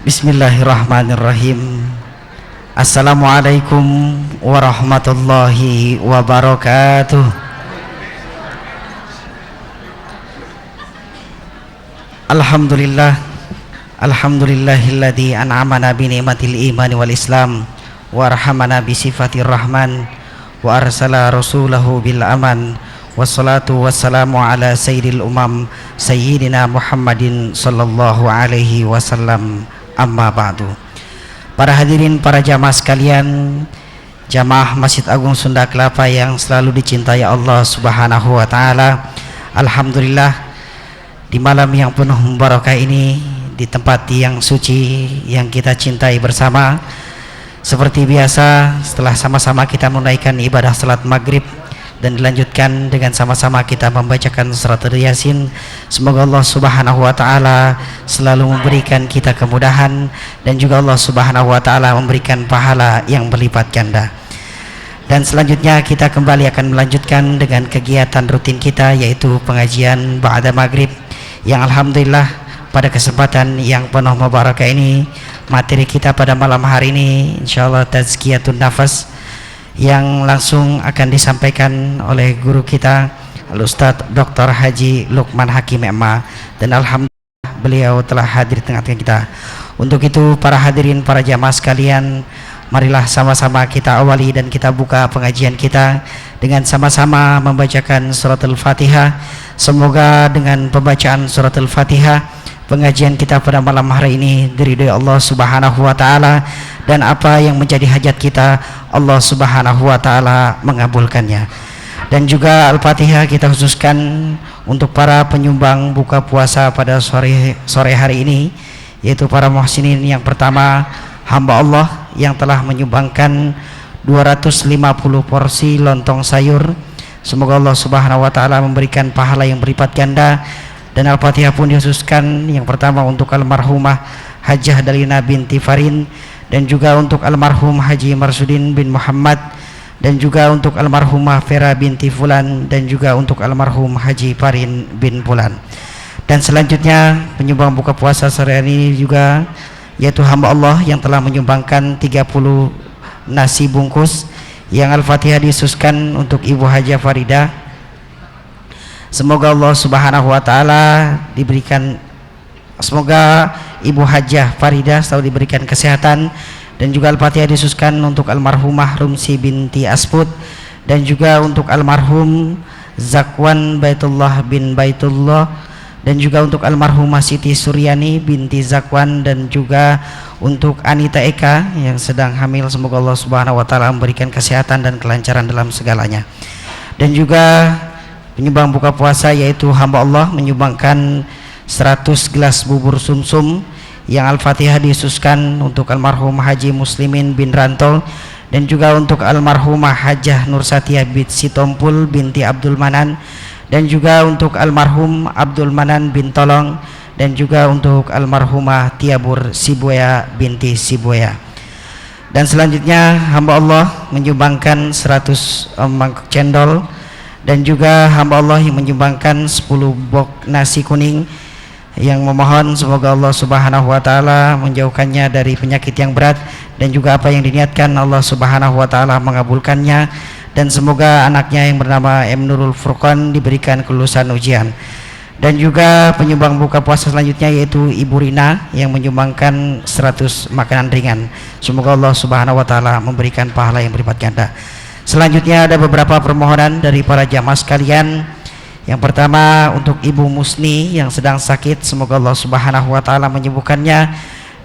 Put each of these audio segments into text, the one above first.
Bismillahirrahmanirrahim. Assalamualaikum warahmatullahi wabarakatuh. Alhamdulillahilladzi an'amana bi ni'matil imani wal islam wa arhamana bi sifatir rahman wa arsala rasulahu bil aman. Wassalatu wassalamu ala sayyidil umam sayyidina Muhammadin sallallahu alaihi wasallam. Amma ba'du. Para hadirin, para jamaah sekalian, jamaah Masjid Agung Sunda Kelapa yang selalu dicintai Allah Subhanahu wa taala. Alhamdulillah, di malam yang penuh barakah ini, di tempat yang suci yang kita cintai bersama, seperti biasa setelah sama-sama kita menunaikan ibadah salat maghrib dan dilanjutkan dengan sama-sama kita membacakan surat Yasin. Semoga Allah Subhanahu wa taala selalu memberikan kita kemudahan dan juga Allah Subhanahu wa taala memberikan pahala yang berlipat ganda. Dan selanjutnya kita kembali akan melanjutkan dengan kegiatan rutin kita, yaitu pengajian ba'da maghrib, yang alhamdulillah pada kesempatan yang penuh mubarakah ini, materi kita pada malam hari ini insyaallah tazkiyatun nafas, yang langsung akan disampaikan oleh guru kita Al-Ustadz Dr. Haji Lukman Hakim Emma, dan alhamdulillah beliau telah hadir di tengah-tengah kita. Untuk itu para hadirin, para jamaah sekalian, marilah sama-sama kita awali dan kita buka pengajian kita dengan sama-sama membacakan surat Al-Fatihah. Semoga dengan pembacaan surat Al-Fatihah pengajian kita pada malam hari ini diridhoi Allah Subhanahu wa taala, dan apa yang menjadi hajat kita Allah Subhanahu wa taala mengabulkannya. Dan juga Al-Fatihah kita khususkan untuk para penyumbang buka puasa pada sore hari ini, yaitu para muhsinin. Yang pertama, hamba Allah yang telah menyumbangkan 250 porsi lontong sayur. Semoga Allah Subhanahu wa taala memberikan pahala yang berlipat ganda. Dan Al-Fatihah pun dikhususkan yang pertama untuk almarhumah Hajah Dalina binti Farin, dan juga untuk almarhum Haji Marsudin bin Muhammad, dan juga untuk almarhumah Vera binti Fulan, dan juga untuk almarhum Haji Farin bin Fulan. Dan selanjutnya penyumbang buka puasa sore ini juga, yaitu hamba Allah yang telah menyumbangkan 30 nasi bungkus, yang Al-Fatihah dikhususkan untuk Ibu Hajah Farida. Semoga Allah Subhanahu wa taala semoga Ibu Hajah Farida selalu diberikan kesehatan. Dan juga Al-Fatihah dikhususkan untuk almarhumah Rumsi binti Asput, dan juga untuk almarhum Zakwan Baitullah bin Baitullah, dan juga untuk almarhumah Siti Suryani binti Zakwan, dan juga untuk Anita Eka yang sedang hamil. Semoga Allah Subhanahu wa taala memberikan kesehatan dan kelancaran dalam segalanya. Dan juga penyumbang buka puasa yaitu hamba Allah menyumbangkan 100 gelas bubur sumsum, yang Al-Fatihah dikhususkan untuk almarhum Haji Muslimin bin Rantol, dan juga untuk almarhumah Hajah Nursatia binti Sitompul binti Abdul Manan, dan juga untuk almarhum Abdul Manan bin Tolong, dan juga untuk almarhumah Tiabur Sibuya binti Sibuya. Dan selanjutnya hamba Allah menyumbangkan 100 mangkuk cendol, dan juga hamba Allah yang menyumbangkan 10 box nasi kuning, yang memohon semoga Allah Subhanahu wa taala menjauhkannya dari penyakit yang berat, dan juga apa yang diniatkan Allah Subhanahu wa taala mengabulkannya, dan semoga anaknya yang bernama M Nurul Furqan diberikan kelulusan ujian. Dan juga penyumbang buka puasa selanjutnya yaitu Ibu Rina yang menyumbangkan 100 makanan ringan. Semoga Allah Subhanahu wa taala memberikan pahala yang berlipat ganda. Selanjutnya ada beberapa permohonan dari para jamaah sekalian. Yang pertama untuk Ibu Musni yang sedang sakit, semoga Allah Subhanahu wa taala menyembuhkannya.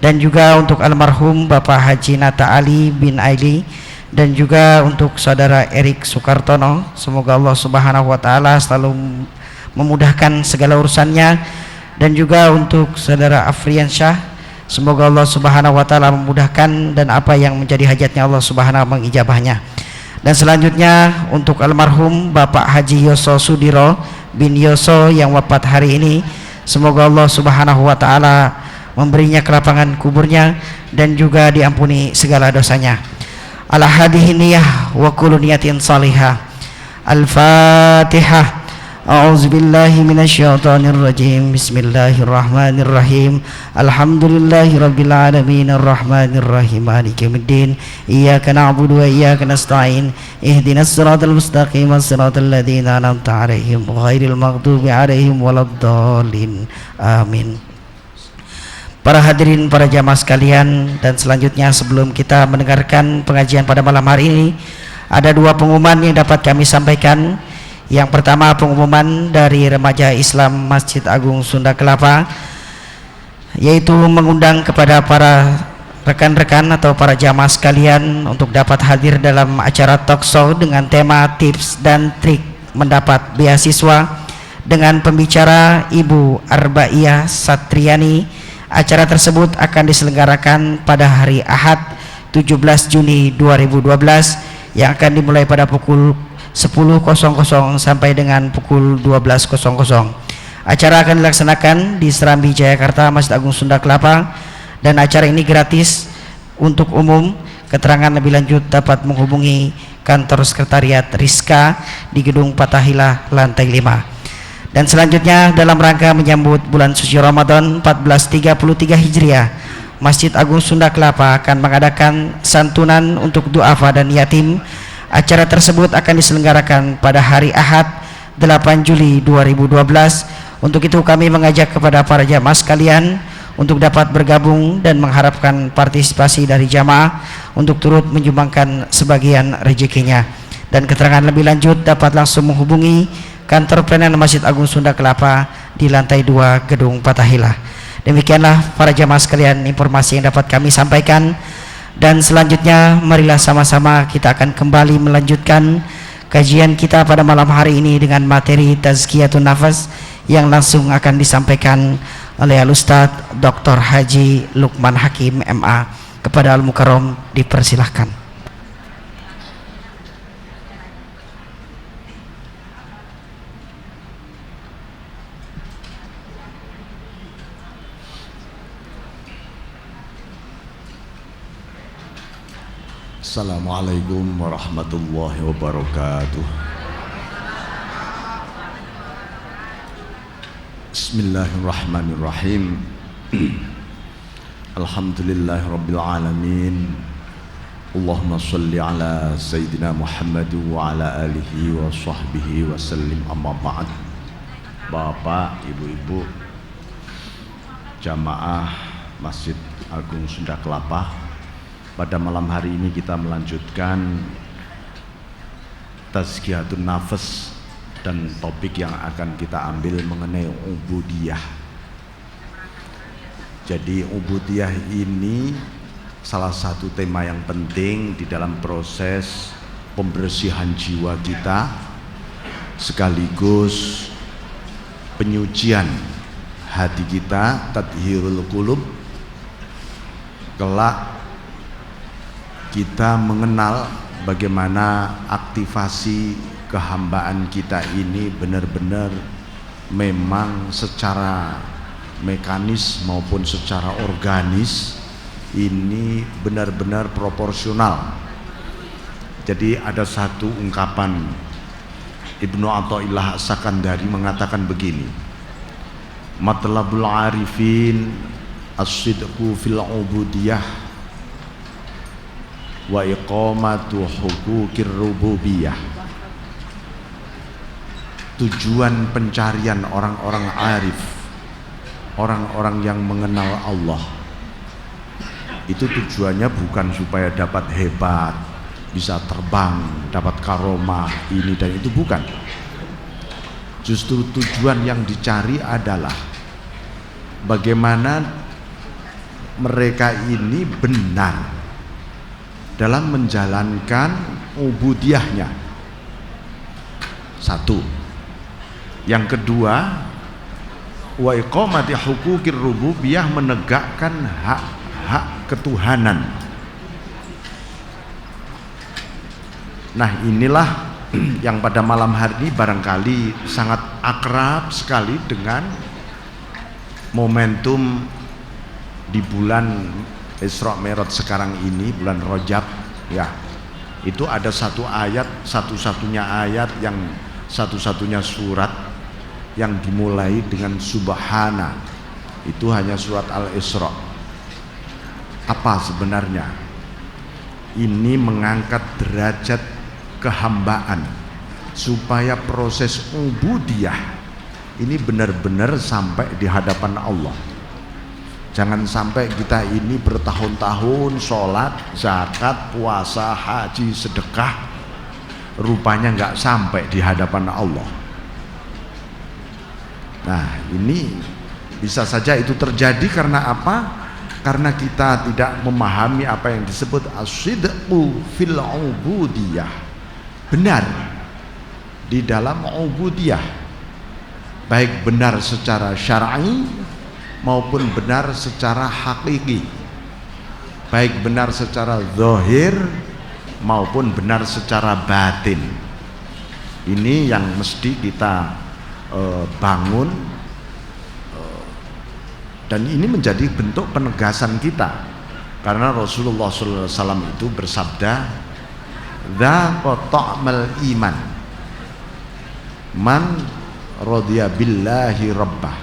Dan juga untuk almarhum Bapak Haji Nata Ali bin Aili, dan juga untuk saudara Erik Sukartono, semoga Allah Subhanahu wa taala selalu memudahkan segala urusannya. Dan juga untuk saudara Afrian Syah, semoga Allah Subhanahu wa taala memudahkan dan apa yang menjadi hajatnya Allah Subhanahu wa mengijabahnya. Dan selanjutnya untuk almarhum Bapak Haji Yoso Sudiro bin Yoso yang wafat hari ini, semoga Allah Subhanahu wa taala memberinya kelapangan kuburnya dan juga diampuni segala dosanya. Ala hadhihi niyah wa kullu niyatin salihah. Al-Fatihah. أعوذ بالله من الشيطان الرجيم بسم الله الرحمن الرحيم الحمد لله رب العالمين الرحمن الرحيم مالك يوم الدين إياك نعبد وإياك نستعين اهدنا الصراط المستقيم صراط الذين أنعمت عليهم غير المغضوب عليهم ولا الضالين آمين. Para hadirin, para jamaah sekalian, dan selanjutnya sebelum kita mendengarkan pengajian pada malam hari ini, ada dua pengumuman yang dapat kami sampaikan. Yang pertama, pengumuman dari Remaja Islam Masjid Agung Sunda Kelapa, yaitu mengundang kepada para rekan-rekan atau para jamaah sekalian untuk dapat hadir dalam acara talkshow dengan tema tips dan trik mendapat beasiswa dengan pembicara Ibu Arbaiyah Satriani. Acara tersebut akan diselenggarakan pada hari Ahad 17 Juni 2012 yang akan dimulai pada pukul 10.00 sampai dengan pukul 12.00. Acara akan dilaksanakan di Serambi Jayakarta, Masjid Agung Sunda Kelapa, dan acara ini gratis untuk umum. Keterangan lebih lanjut dapat menghubungi kantor sekretariat Rizka di Gedung Fathahillah lantai 5. Dan selanjutnya, dalam rangka menyambut bulan suci Ramadan 1433 Hijriah, Masjid Agung Sunda Kelapa akan mengadakan santunan untuk duafa dan yatim. Acara tersebut akan diselenggarakan pada hari Ahad 8 Juli 2012. Untuk itu kami mengajak kepada para jamaah sekalian untuk dapat bergabung dan mengharapkan partisipasi dari jamaah untuk turut menyumbangkan sebagian rezekinya. Dan keterangan lebih lanjut dapat langsung menghubungi kantor pelayanan Masjid Agung Sunda Kelapa di lantai 2 Gedung Fathahillah. Demikianlah para jamaah sekalian informasi yang dapat kami sampaikan. Dan selanjutnya marilah sama-sama kita akan kembali melanjutkan kajian kita pada malam hari ini dengan materi Tazkiyatun Nafas yang langsung akan disampaikan oleh Al-Ustaz Dr. Haji Lukman Hakim MA. Kepada Al-Mukarram dipersilahkan. Assalamualaikum warahmatullahi wabarakatuh. Bismillahirrahmanirrahim. Alhamdulillahirabbil alamin. Allahumma shalli ala sayyidina Muhammad wa ala alihi wa sahbihi wa sallim, amma ba'd. Bapak, ibu-ibu, jamaah Masjid Agung Sunda Kelapa, pada malam hari ini kita melanjutkan Tazkiyatun Nafas, dan topik yang akan kita ambil mengenai ubudiyah. Jadi ubudiyah ini salah satu tema yang penting di dalam proses pembersihan jiwa kita, sekaligus penyucian hati kita, tadhirul qulub. Kelak kita mengenal bagaimana aktivasi kehambaan kita ini benar-benar memang secara mekanis maupun secara organis ini benar-benar proporsional. Jadi ada satu ungkapan Ibnu Athaillah As-Sakandari mengatakan begini: matlabul arifin as-sidqu fil ubudiyah wa iqamatu hukukir rububiyah. Tujuan pencarian orang-orang arif, orang-orang yang mengenal Allah, itu tujuannya bukan supaya dapat hebat, bisa terbang, dapat karomah, ini dan itu, bukan. Justru tujuan yang dicari adalah bagaimana mereka ini benar dalam menjalankan ubudiyahnya. Satu. Yang kedua, wa iqamati hukukir rububiyah, menegakkan hak-hak ketuhanan. Nah, inilah yang pada malam hari ini barangkali sangat akrab sekali dengan momentum di bulan Isra Mi'raj sekarang ini, bulan Rajab ya. Itu ada satu ayat, satu-satunya ayat yang satu-satunya surat yang dimulai dengan subhana, itu hanya surat Al-Isra. Apa sebenarnya? Ini mengangkat derajat kehambaan supaya proses ubudiyah ini benar-benar sampai di hadapan Allah. Jangan sampai kita ini bertahun-tahun sholat, zakat, puasa, haji, sedekah, rupanya nggak sampai di hadapan Allah. Nah, ini bisa saja itu terjadi karena apa? Karena kita tidak memahami apa yang disebut as-sidqu fil ubudiyah. Benar di dalam ubudiyah, baik benar secara syar'i maupun benar secara hakiki, baik benar secara zahir maupun benar secara batin. Ini yang mesti kita bangun, dan ini menjadi bentuk penegasan kita, karena Rasulullah SAW itu bersabda, "Dzaqa ta'mal iman man radiya billahi rabbah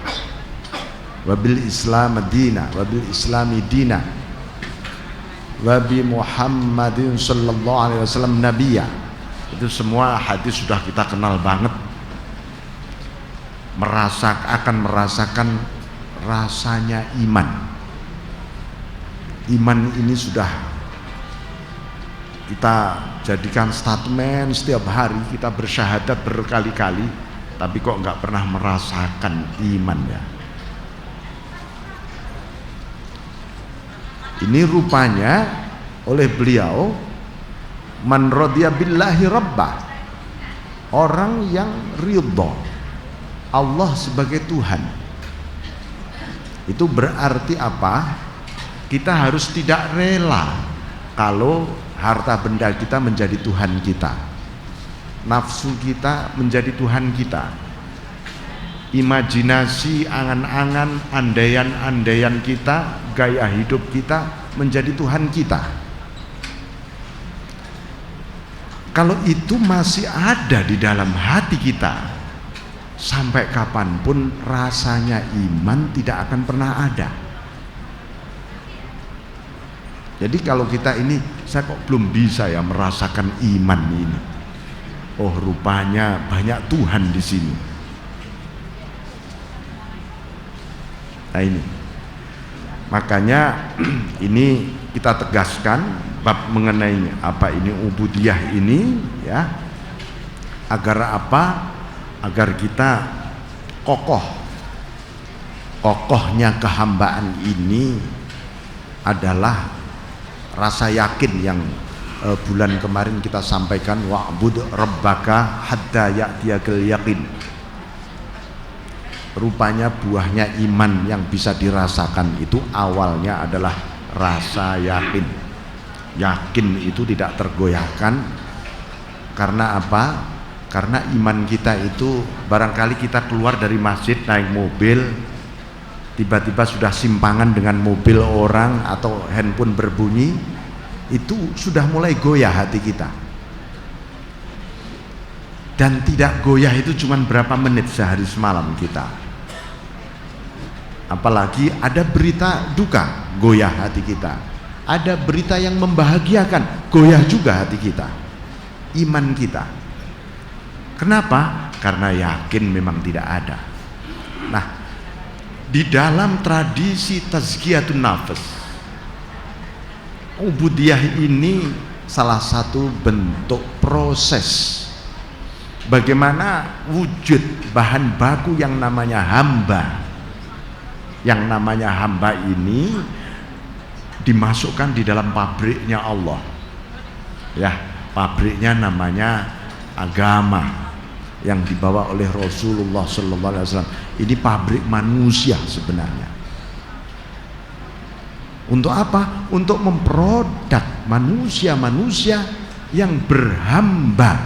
wa bil islam dina wa bil islami dina wa bi Muhammadin sallallahu alaihi wasallam nabiyya." Itu semua hadis sudah kita kenal banget. Akan merasakan rasanya iman. Iman ini sudah kita jadikan statement setiap hari, kita bersyahadat berkali-kali, tapi kok nggak pernah merasakan iman ya. Ini rupanya oleh beliau, man radiya billahi rabbah, orang yang ridha Allah sebagai Tuhan. Itu berarti apa? Kita harus tidak rela kalau harta benda kita menjadi Tuhan kita, nafsu kita menjadi Tuhan kita, imajinasi, angan-angan, andaian-andaian kita, gaya hidup kita menjadi Tuhan kita. Kalau itu masih ada di dalam hati kita, sampai kapanpun rasanya iman tidak akan pernah ada. Jadi kalau kita ini, saya kok belum bisa ya merasakan iman ini. Oh, rupanya banyak Tuhan di sini. Nah ini, makanya ini kita tegaskan bab mengenai apa ini ubudiyah ini ya, agar apa? Agar kita kokohnya kehambaan ini adalah rasa yakin yang bulan kemarin kita sampaikan, wa'bud rabbaka hatta ya'tiyakal yaqin. Rupanya buahnya iman yang bisa dirasakan itu awalnya adalah rasa yakin. Yakin itu tidak tergoyahkan. Karena apa? Karena iman kita itu, barangkali kita keluar dari masjid naik mobil, tiba-tiba sudah simpangan dengan mobil orang atau handphone berbunyi, itu sudah mulai goyah hati kita. Dan tidak goyah itu cuma berapa menit sehari semalam kita. Apalagi ada berita duka, goyah hati kita. Ada berita yang membahagiakan, goyah juga hati kita, iman kita. Kenapa? Karena yakin memang tidak ada. Nah, di dalam tradisi tazkiyatun nafas, ubudiyah ini salah satu bentuk proses bagaimana wujud bahan baku yang namanya hamba. Yang namanya hamba ini dimasukkan di dalam pabriknya Allah. Ya, pabriknya namanya agama yang dibawa oleh Rasulullah Sallallahu Alaihi Wasallam. Ini pabrik manusia sebenarnya. Untuk apa? Untuk memproduk manusia-manusia yang berhamba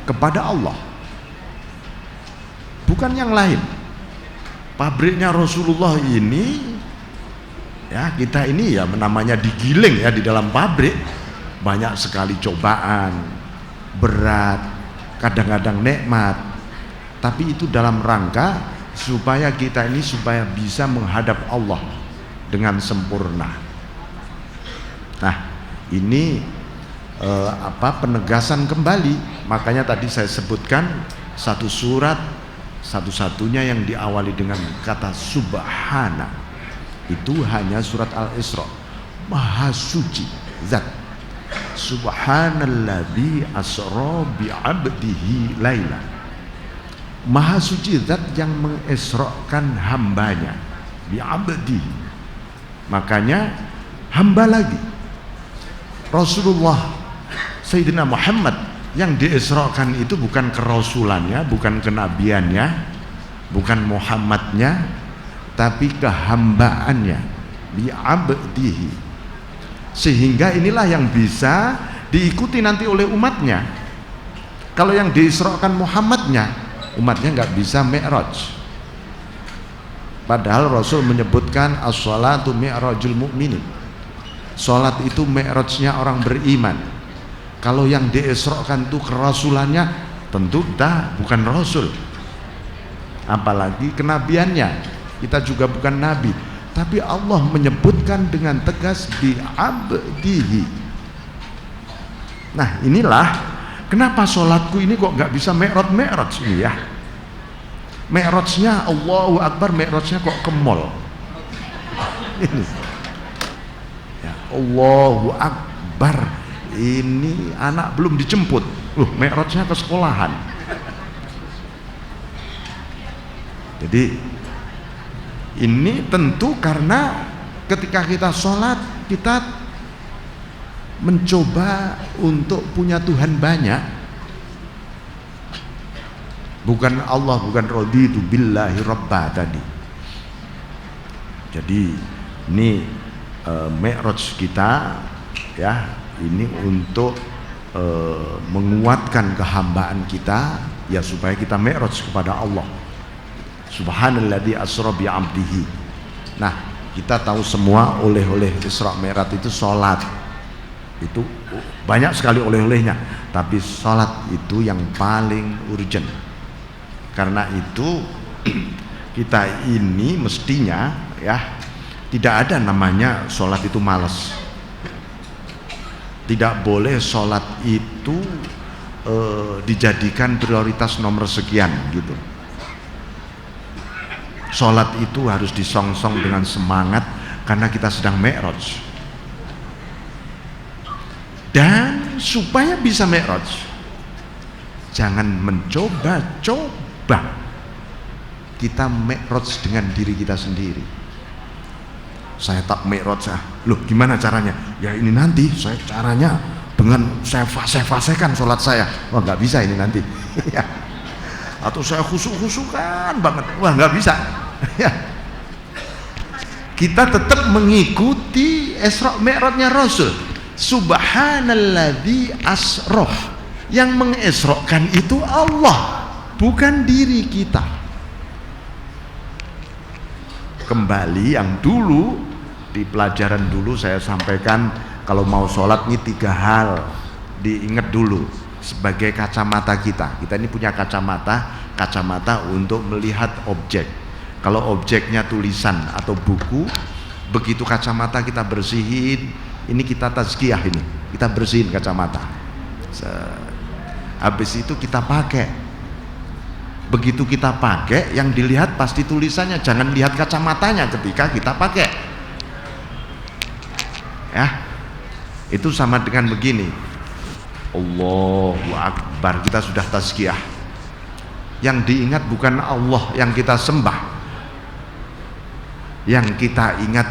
kepada Allah, bukan yang lain. Pabriknya Rasulullah ini, ya kita ini ya namanya digiling ya di dalam pabrik, banyak sekali cobaan, berat, kadang-kadang nikmat, tapi itu dalam rangka supaya kita ini supaya bisa menghadap Allah dengan sempurna. Nah, ini penegasan kembali. Makanya tadi saya sebutkan satu surat satu-satunya yang diawali dengan kata subhana itu hanya surat Al-Isra. Maha suci zat, subhanalladzi asra bi'abdihi laila. Maha suci zat yang mengisrakan hambanya, bi'abdihi. Makanya hamba lagi Rasulullah Sayyidina Muhammad yang diisrakan itu bukan kerasulannya, bukan kenabiannya, bukan Muhammadnya, tapi kehambaannya, bi'abdihi. Sehingga inilah yang bisa diikuti nanti oleh umatnya. Kalau yang diisrakan Muhammadnya, umatnya nggak bisa mi'raj. Padahal Rasul menyebutkan as-salatu mi'rajul mu'minin. Salat itu mi'rajnya orang beriman. Kalau yang diisrakan itu kerasulannya, tentu bukan rasul. Apalagi kenabiannya, kita juga bukan nabi. Tapi Allah menyebutkan dengan tegas bi'abdihi. Nah, inilah kenapa sholatku ini kok nggak bisa mi'raj ini ya. Mi'rajnya Allahu Akbar, mi'rajnya kok ke mall. Ini ya, Allahu Akbar, ini anak belum dijemput, mi'rajnya ke sekolahan. Jadi ini tentu karena ketika kita sholat, kita mencoba untuk punya Tuhan banyak, bukan Allah, bukan raditu billahi rabba tadi. Jadi ini mi'raj kita ya, ini untuk menguatkan kehambaan kita ya, supaya kita mi'raj kepada Allah. Subhanalladzi asra bi'abdihi. Nah, kita tahu semua oleh-oleh Isra Mi'raj itu sholat. Itu banyak sekali oleh-olehnya, tapi sholat itu yang paling urgent. Karena itu kita ini mestinya ya, tidak ada namanya sholat itu malas. Tidak boleh sholat itu dijadikan prioritas nomor sekian gitu. Sholat itu harus disongsong dengan semangat karena kita sedang mi'raj. Dan supaya bisa mi'raj, jangan mencoba-coba kita mi'raj dengan diri kita sendiri. Saya tak mi'raj loh, gimana caranya? Ya ini nanti saya caranya dengan saya fase-fasekan sholat saya. Wah, nggak bisa ini nanti. Atau saya khusuk-khusukan banget. Wah, nggak bisa. Ya. Kita tetap mengikuti Isra Mi'rajnya Rasul. Subhanalladzi asroh, yang mengisrokan itu Allah, bukan diri kita. Kembali yang dulu di pelajaran dulu saya sampaikan, kalau mau sholat ini 3 hal diingat dulu sebagai kacamata kita. Kita ini punya kacamata untuk melihat objek. Kalau objeknya tulisan atau buku, begitu kacamata kita bersihin, ini kita tazkiyah, ini kita bersihin kacamata. Habis itu kita pakai. Begitu kita pakai, yang dilihat pasti tulisannya, jangan lihat kacamatanya ketika kita pakai. Ya, itu sama dengan begini. Allahu Akbar, kita sudah tazkiyah. Yang diingat bukan Allah yang kita sembah. Yang kita ingat,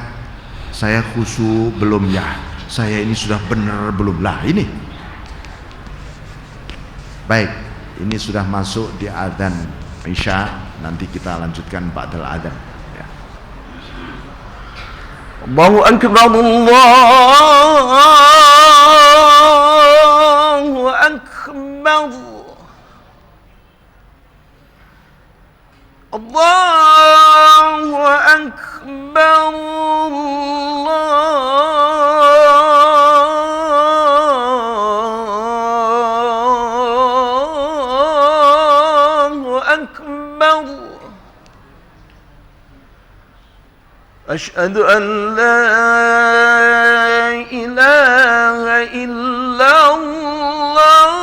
saya khusyuk belum ya, saya ini sudah benar belum lah ini. Baik, ini sudah masuk di adzan Isya, nanti kita lanjutkan ba'dal adzan ya. Allahu Akbar, Allahu Akbar, Allahu Akbar, Allahu Akbar. أكبر أشهد أن لا إله إلا الله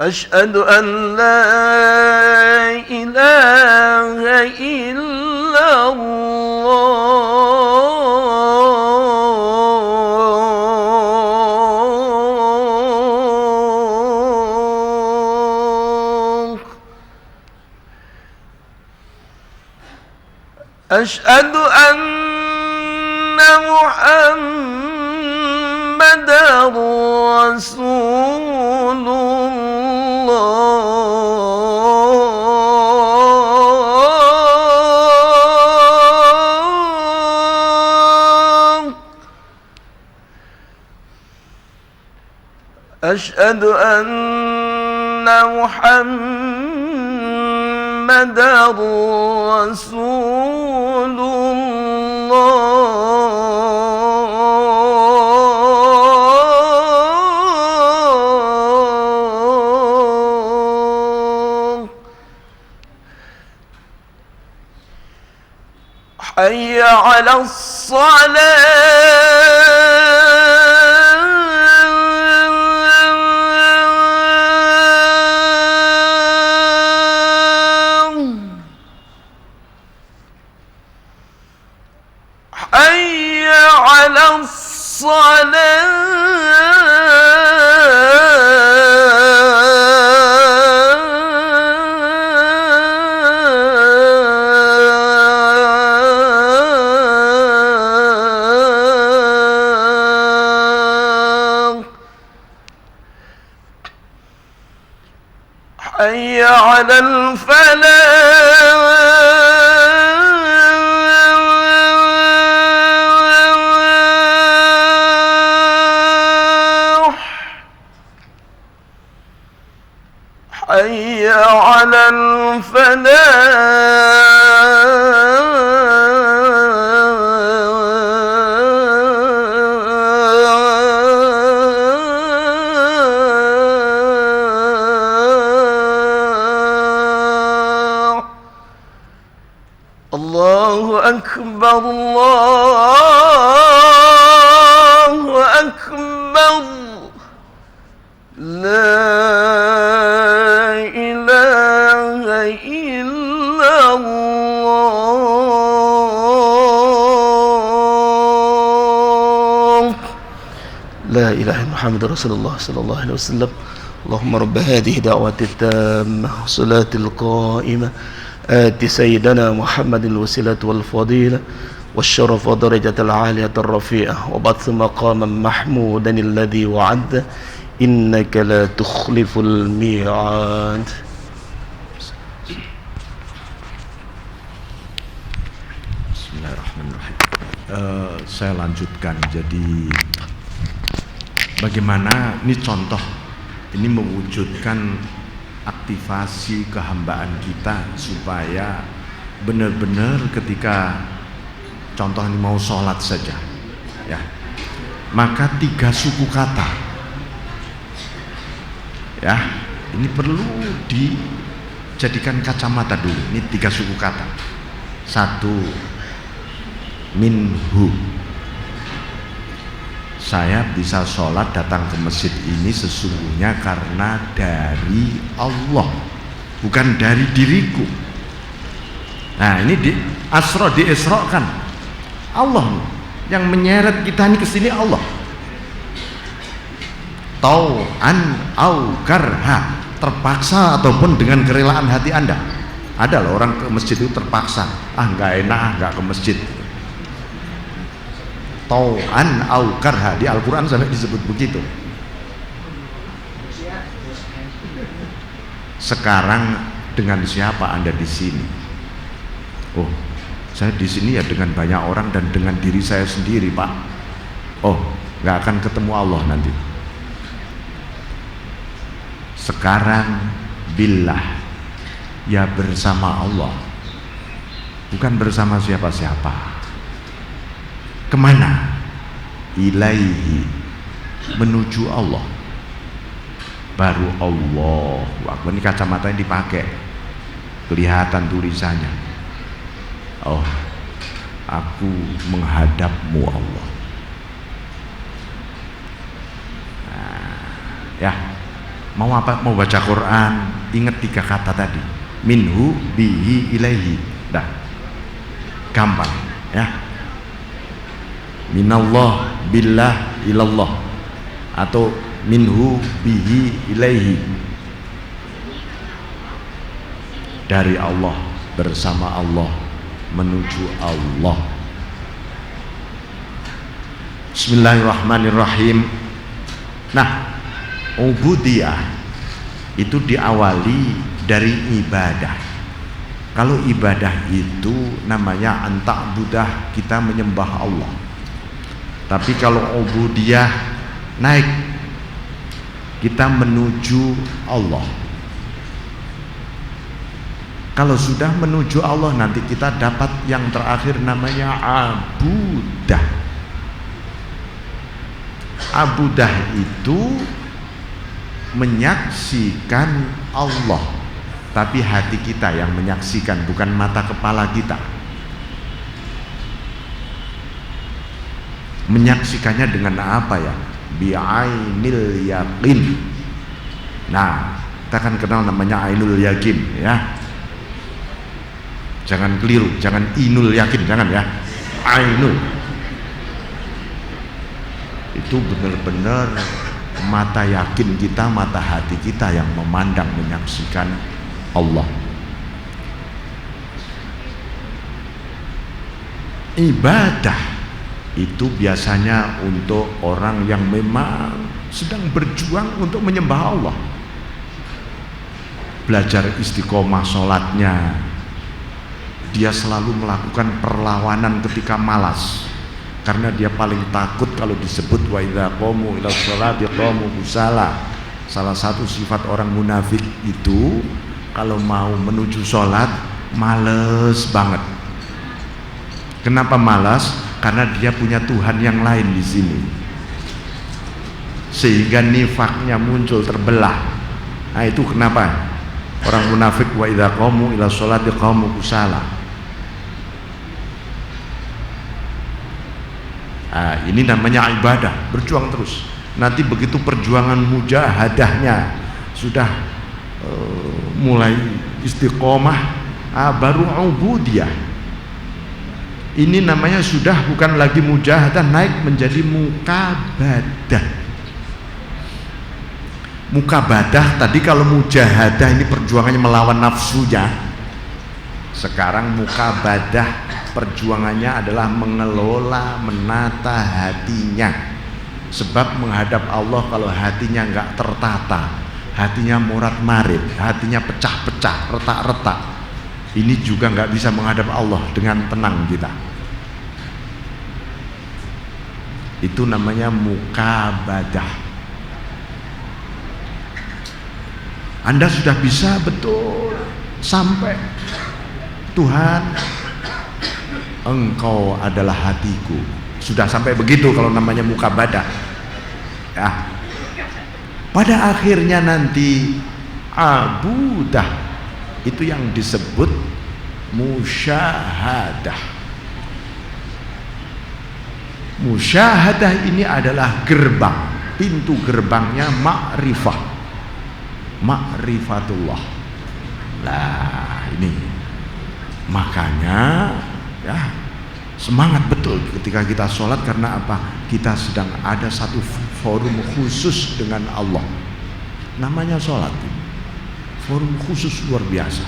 أشهد أن لا إله إلا الله أشهد أن محمدا رسول الله أشهد أن محمدا رسول الله حي على الصلاة حي على الصلاة حي على الفلاح حي على الفلاح الله أكبر الله أكبر لا إله إلا الله لا إله إلا محمد رسول الله صلى الله عليه وسلم اللهم رب هذه دعوة التامة صلاة القائمة آت سيدنا محمد الوسيلة والفضيلة والشرف ودرجة العالية الرفيعة وبعث مقاما محمودا الذي وعد إنك لا تخلف الميعاد. Bismillahirrahmanirrahim. Saya lanjutkan. Jadi bagaimana ini contoh, ini mewujudkan aktivasi kehambaan kita supaya benar-benar ketika contoh ini mau sholat saja ya, maka 3 suku kata ya, ini perlu dijadikan kacamata dulu. Ini 3 suku kata. 1, minhu, saya bisa sholat datang ke masjid ini sesungguhnya karena dari Allah, bukan dari diriku. Nah ini diisrokan Allah, yang menyeret kita ini ke sini Allah. Tau'an au karha, terpaksa ataupun dengan kerelaan hati Anda. Ada loh orang ke masjid itu terpaksa, nggak enak nggak ke masjid. Tau'an au karha, di Al-Quran sampai disebut begitu. Sekarang dengan siapa Anda di sini? Oh, saya di sini ya dengan banyak orang dan dengan diri saya sendiri, Pak. Oh, nggak akan ketemu Allah nanti. Sekarang billah, ya bersama Allah, bukan bersama siapa-siapa. Kemana? Ilaihi, menuju Allah. Baru Allahu Akbar. Ini kacamata yang dipakai, kelihatan tulisannya. Oh, aku menghadapmu Allah. Nah, ya, mau apa? Mau baca Quran, ingat 3 kata tadi. Minhu, bihi, ilaihi. Dah, gampang ya. Minallah, billah, ilallah, atau minhu, bihi, ilaihi. Dari Allah, bersama Allah, menuju Allah. Bismillahirrahmanirrahim. Nah, ubudiyah itu diawali dari ibadah. Kalau ibadah itu namanya anta'budah, kita menyembah Allah. Tapi kalau ubudiyah naik, kita menuju Allah. Kalau sudah menuju Allah, nanti kita dapat yang terakhir namanya abudah. Abudah itu menyaksikan Allah, tapi hati kita yang menyaksikan, bukan mata kepala kita. Menyaksikannya dengan apa ya? Bi'ainil yakin. Nah, kita kan kenal namanya ainul yakin ya. Jangan keliru, jangan inul yakin, jangan ya. Ainul. Itu benar-benar mata yakin kita, mata hati kita yang memandang, menyaksikan Allah. Ibadah itu biasanya untuk orang yang memang sedang berjuang untuk menyembah Allah. Belajar istiqomah sholatnya, dia selalu melakukan perlawanan ketika malas, karena dia paling takut kalau disebut wa idza qamu ila sholati qamu kusala. Salah satu sifat orang munafik itu kalau mau menuju sholat males banget. Kenapa malas? Karena dia punya Tuhan yang lain di sini, sehingga nifaknya muncul, terbelah. Nah, itu kenapa orang munafik wa idza qamu ila sholati qamu kusala. Nah, ini namanya ibadah, berjuang terus. Nanti begitu perjuangan mujahadahnya sudah mulai istiqomah, baru ubudiyah. Ini namanya sudah bukan lagi mujahadah, naik menjadi mukabadah. Mukabadah tadi, kalau mujahadah ini perjuangannya melawan nafsunya. Sekarang mukabadah perjuangannya adalah mengelola, menata hatinya. Sebab menghadap Allah kalau hatinya nggak tertata, hatinya morat-marit, hatinya pecah-pecah, retak-retak, ini juga nggak bisa menghadap Allah dengan tenang kita. Itu namanya mukabadah. Anda sudah bisa betul sampai, Tuhan, Engkau adalah hatiku. Sudah sampai begitu kalau namanya mukabadah ya. Pada akhirnya nanti abudah, itu yang disebut musyahadah. Musyahadah ini adalah gerbang, pintu gerbangnya ma'rifah, ma'rifatullah. Nah, ini makanya ya, semangat betul ketika kita sholat. Karena apa? Kita sedang ada satu forum khusus dengan Allah, namanya sholat. Forum khusus luar biasa.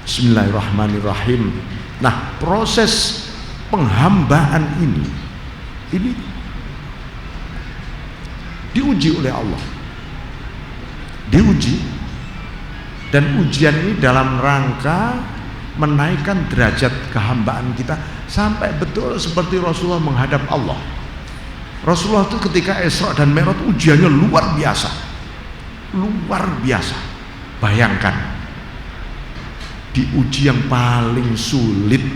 Bismillahirrahmanirrahim. Nah, proses penghambaan ini diuji oleh Allah, diuji, dan ujian ini dalam rangka menaikkan derajat kehambaan kita sampai betul seperti Rasulullah menghadap Allah. Rasulullah itu ketika Isra dan Mi'raj ujiannya luar biasa, luar biasa. Bayangkan, diuji yang paling sulit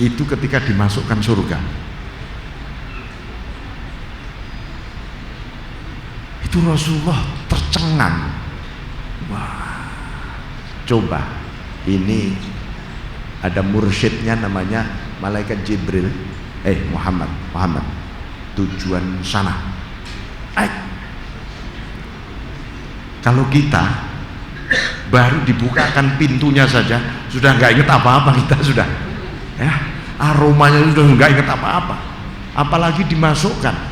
itu ketika dimasukkan surga. Itu Rasulullah tercengang. Wah, coba ini ada mursyidnya namanya malaikat Jibril. Muhammad, tujuan sana. Kalau kita baru dibukakan pintunya saja sudah nggak inget apa-apa, kita sudah aromanya sudah nggak inget apa-apa, apalagi dimasukkan.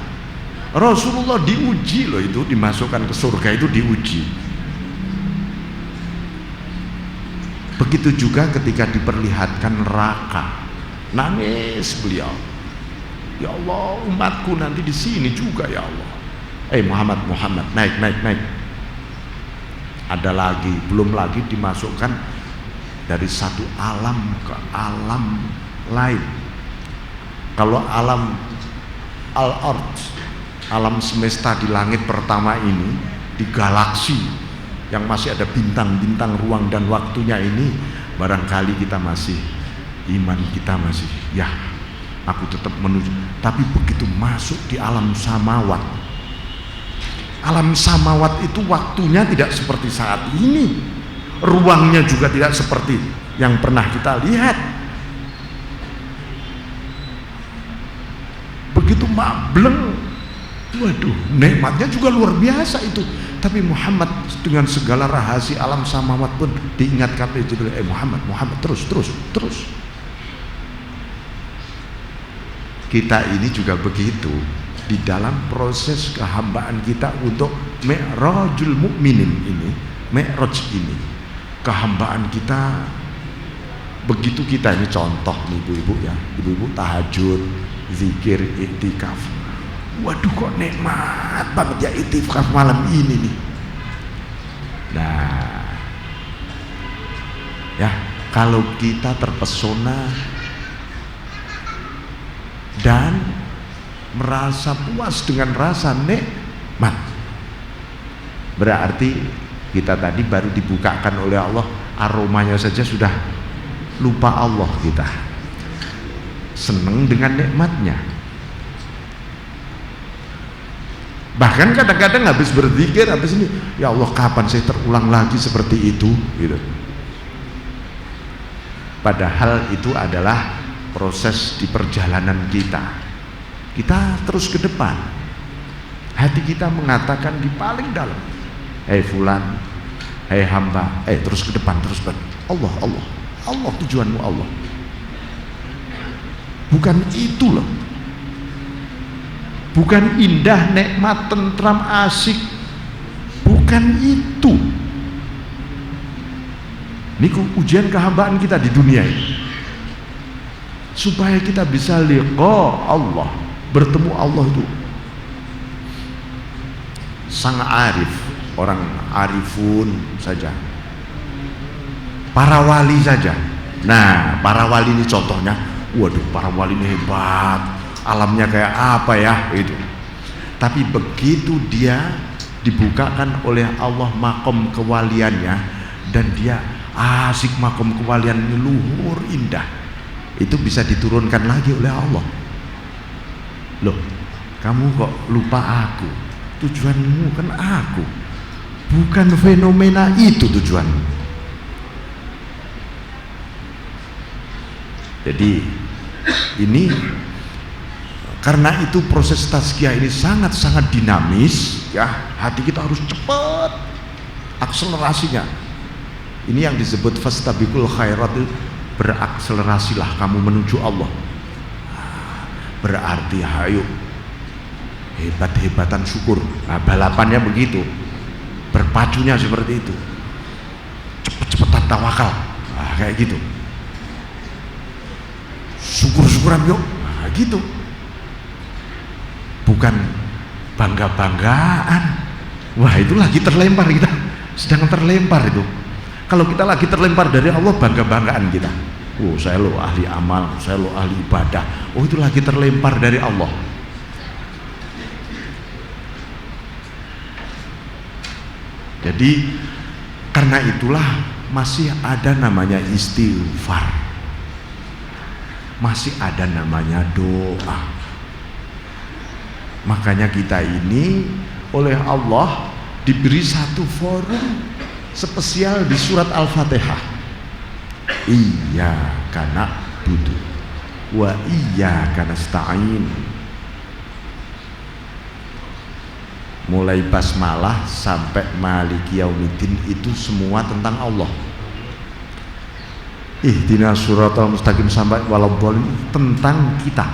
Rasulullah diuji loh, itu dimasukkan ke surga itu diuji. Begitu juga ketika diperlihatkan neraka, nangis beliau. Ya Allah, umatku nanti di sini juga ya Allah. Muhammad, naik. Ada lagi, belum lagi dimasukkan dari satu alam ke alam lain. Kalau alam al-ard, alam semesta di langit pertama ini, di galaksi yang masih ada bintang-bintang ruang dan waktunya ini, barangkali kita masih, iman kita masih, ya aku tetap menuju. Tapi begitu masuk di alam samawat, alam samawat itu waktunya tidak seperti saat ini, ruangnya juga tidak seperti yang pernah kita lihat. Begitu mableng, waduh, nikmatnya juga luar biasa itu. Tapi Muhammad dengan segala rahasia alam samawat pun diingatkan oleh Jibril, Muhammad, terus. Kita ini juga begitu. Di dalam proses kehambaan kita untuk mi'rajul mukminin ini, mi'raj ini, kehambaan kita, begitu kita ini contoh nih ibu-ibu ya, ibu-ibu tahajud, zikir, iktikaf. Waduh, kok nikmat banget ya iktikaf malam ini nih. Nah, ya kalau kita terpesona dan merasa puas dengan rasa nikmat, berarti kita tadi baru dibukakan oleh Allah, aromanya saja sudah lupa Allah, kita seneng dengan nikmatnya. Bahkan kadang-kadang habis berzikir, habis ini, ya Allah kapan saya terulang lagi seperti itu gitu. Padahal itu adalah proses di perjalanan kita. Kita terus ke depan, hati kita mengatakan di paling dalam, fulan, hamba, terus ke depan, Allah tujuanmu Allah. Bukan itu loh, bukan indah, nikmat, tentram, asik, bukan itu. Ini ujian kehambaan kita di dunia ini, supaya kita bisa liqa Allah, bertemu Allah itu. Sang arif, orang arifun saja, para wali saja. Nah, para wali ini contohnya, waduh, para wali ini hebat, alamnya kayak apa ya itu. Tapi begitu dia dibukakan oleh Allah makom kewaliannya, dan dia asik makom kewalian ini luhur indah, itu bisa diturunkan lagi oleh Allah. Loh, kamu kok lupa aku? Tujuanmu kan aku, bukan fenomena itu tujuanmu. Jadi ini, karena itu proses tazkiyah ini sangat-sangat dinamis ya, hati kita harus cepat akselerasinya. Ini yang disebut fastabiqul khairat, berakselerasilah kamu menuju Allah. Berarti ayo hebat-hebatan syukur. Nah, balapannya begitu, berpacunya seperti itu, cepet-cepetan tawakal, kayak gitu, syukur-syukuran yuk, gitu. Bukan bangga-banggaan. Wah, itu lagi terlempar, kita sedang terlempar itu. Kalau kita lagi terlempar dari Allah, bangga-banggaan kita, oh saya lo ahli amal, saya lo ahli ibadah. Oh, itu lagi terlempar dari Allah. Jadi karena itulah masih ada namanya istighfar, masih ada namanya doa. Makanya kita ini oleh Allah diberi satu forum spesial di surat Al-Fatihah. Iyyaka na'budu wa iyyaka nasta'in. Mulai basmalah sampai maliki yaumiddin itu semua tentang Allah. Ihdinas siratal mustaqim sampai waladhdallin tentang kita.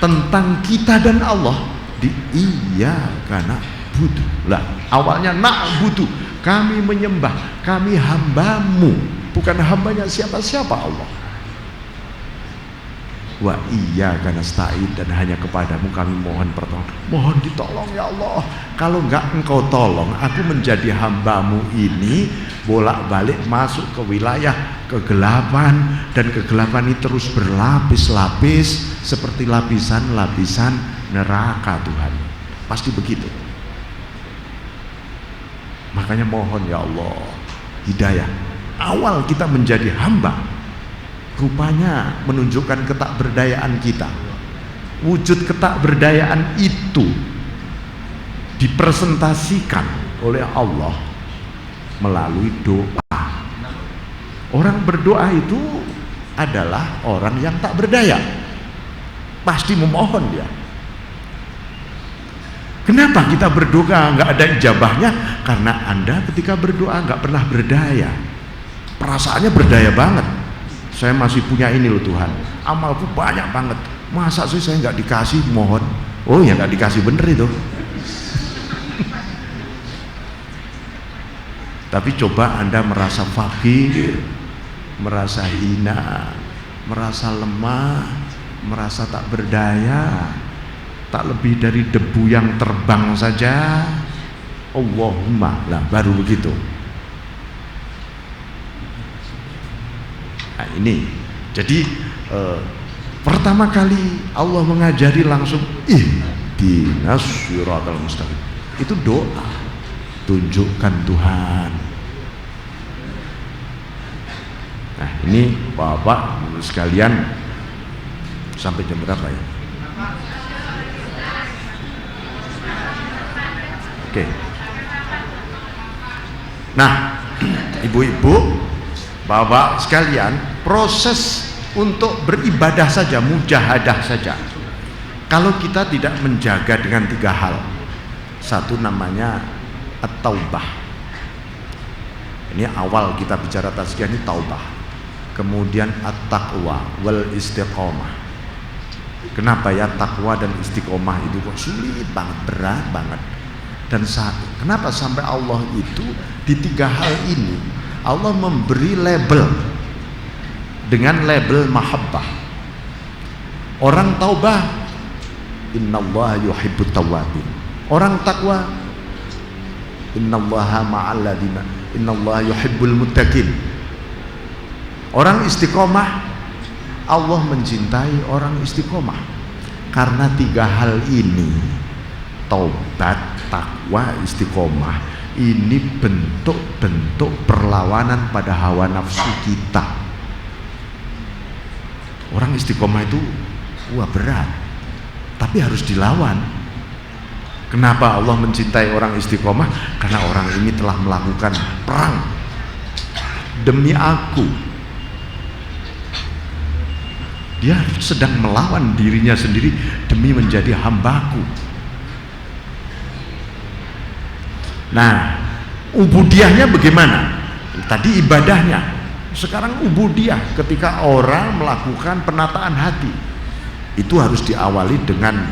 Tentang kita dan Allah di iyyaka na'budu. Lah, awalnya na'budu, kami menyembah, kami hambamu, bukan hambanya siapa-siapa Allah. Wa iyyaka nasta'in, dan hanya kepadamu kami mohon pertolongan. Mohon ditolong ya Allah. Kalau enggak engkau tolong, aku menjadi hambamu ini bolak-balik masuk ke wilayah kegelapan, dan kegelapan ini terus berlapis-lapis seperti lapisan-lapisan neraka Tuhan. Pasti begitu. Makanya mohon ya Allah hidayah. Awal kita menjadi hamba rupanya menunjukkan ketakberdayaan kita. Wujud ketakberdayaan itu dipresentasikan oleh Allah melalui doa. Orang berdoa itu adalah orang yang tak berdaya, pasti memohon dia. Kenapa kita berdoa nggak ada ijabahnya? Karena Anda ketika berdoa nggak pernah berdaya. Perasaannya berdaya banget. Saya masih punya ini loh Tuhan, amalku banyak banget, masa sih saya nggak dikasih? Mohon. Oh ya, nggak dikasih bener itu. Tapi coba Anda merasa fakir, merasa hina, merasa lemah, merasa tak berdaya, tak lebih dari debu yang terbang saja. Allahumma, lah baru begitu. Nah ini, jadi pertama kali Allah mengajari langsung ihdinas siratal mustaqim. Itu doa, tunjukkan Tuhan. Nah ini Bapak sekalian, sampai jam berapa ya? Oke. Nah, ibu-ibu, bapak sekalian, proses untuk beribadah saja, mujahadah saja, kalau kita tidak menjaga dengan 3 hal. Satu namanya at-taubah. Ini awal kita bicara tazkiyah, ini taubah. Kemudian at-taqwa wal istiqomah. Kenapa ya takwa dan istiqomah itu kok sulit banget, berat banget? Dan kenapa sampai Allah itu di 3 hal ini Allah memberi label dengan label mahabbah. Orang taubah, innallaha yuhibbut tawwabin. Orang takwa, innallaha ma'al ladzina, innallaha yuhibbul muttaqin. Orang istiqomah, Allah mencintai orang istiqomah. Karena 3 hal ini, taubat, takwa, istiqomah, ini bentuk-bentuk perlawanan pada hawa nafsu kita. Orang istiqomah itu wah berat, tapi harus dilawan. Kenapa Allah mencintai orang istiqomah? Karena orang ini telah melakukan perang demi aku. Dia sedang melawan dirinya sendiri demi menjadi hambaku. Nah, ubudiyahnya bagaimana? Tadi ibadahnya, sekarang ubudiyah ketika orang melakukan penataan hati. Itu harus diawali dengan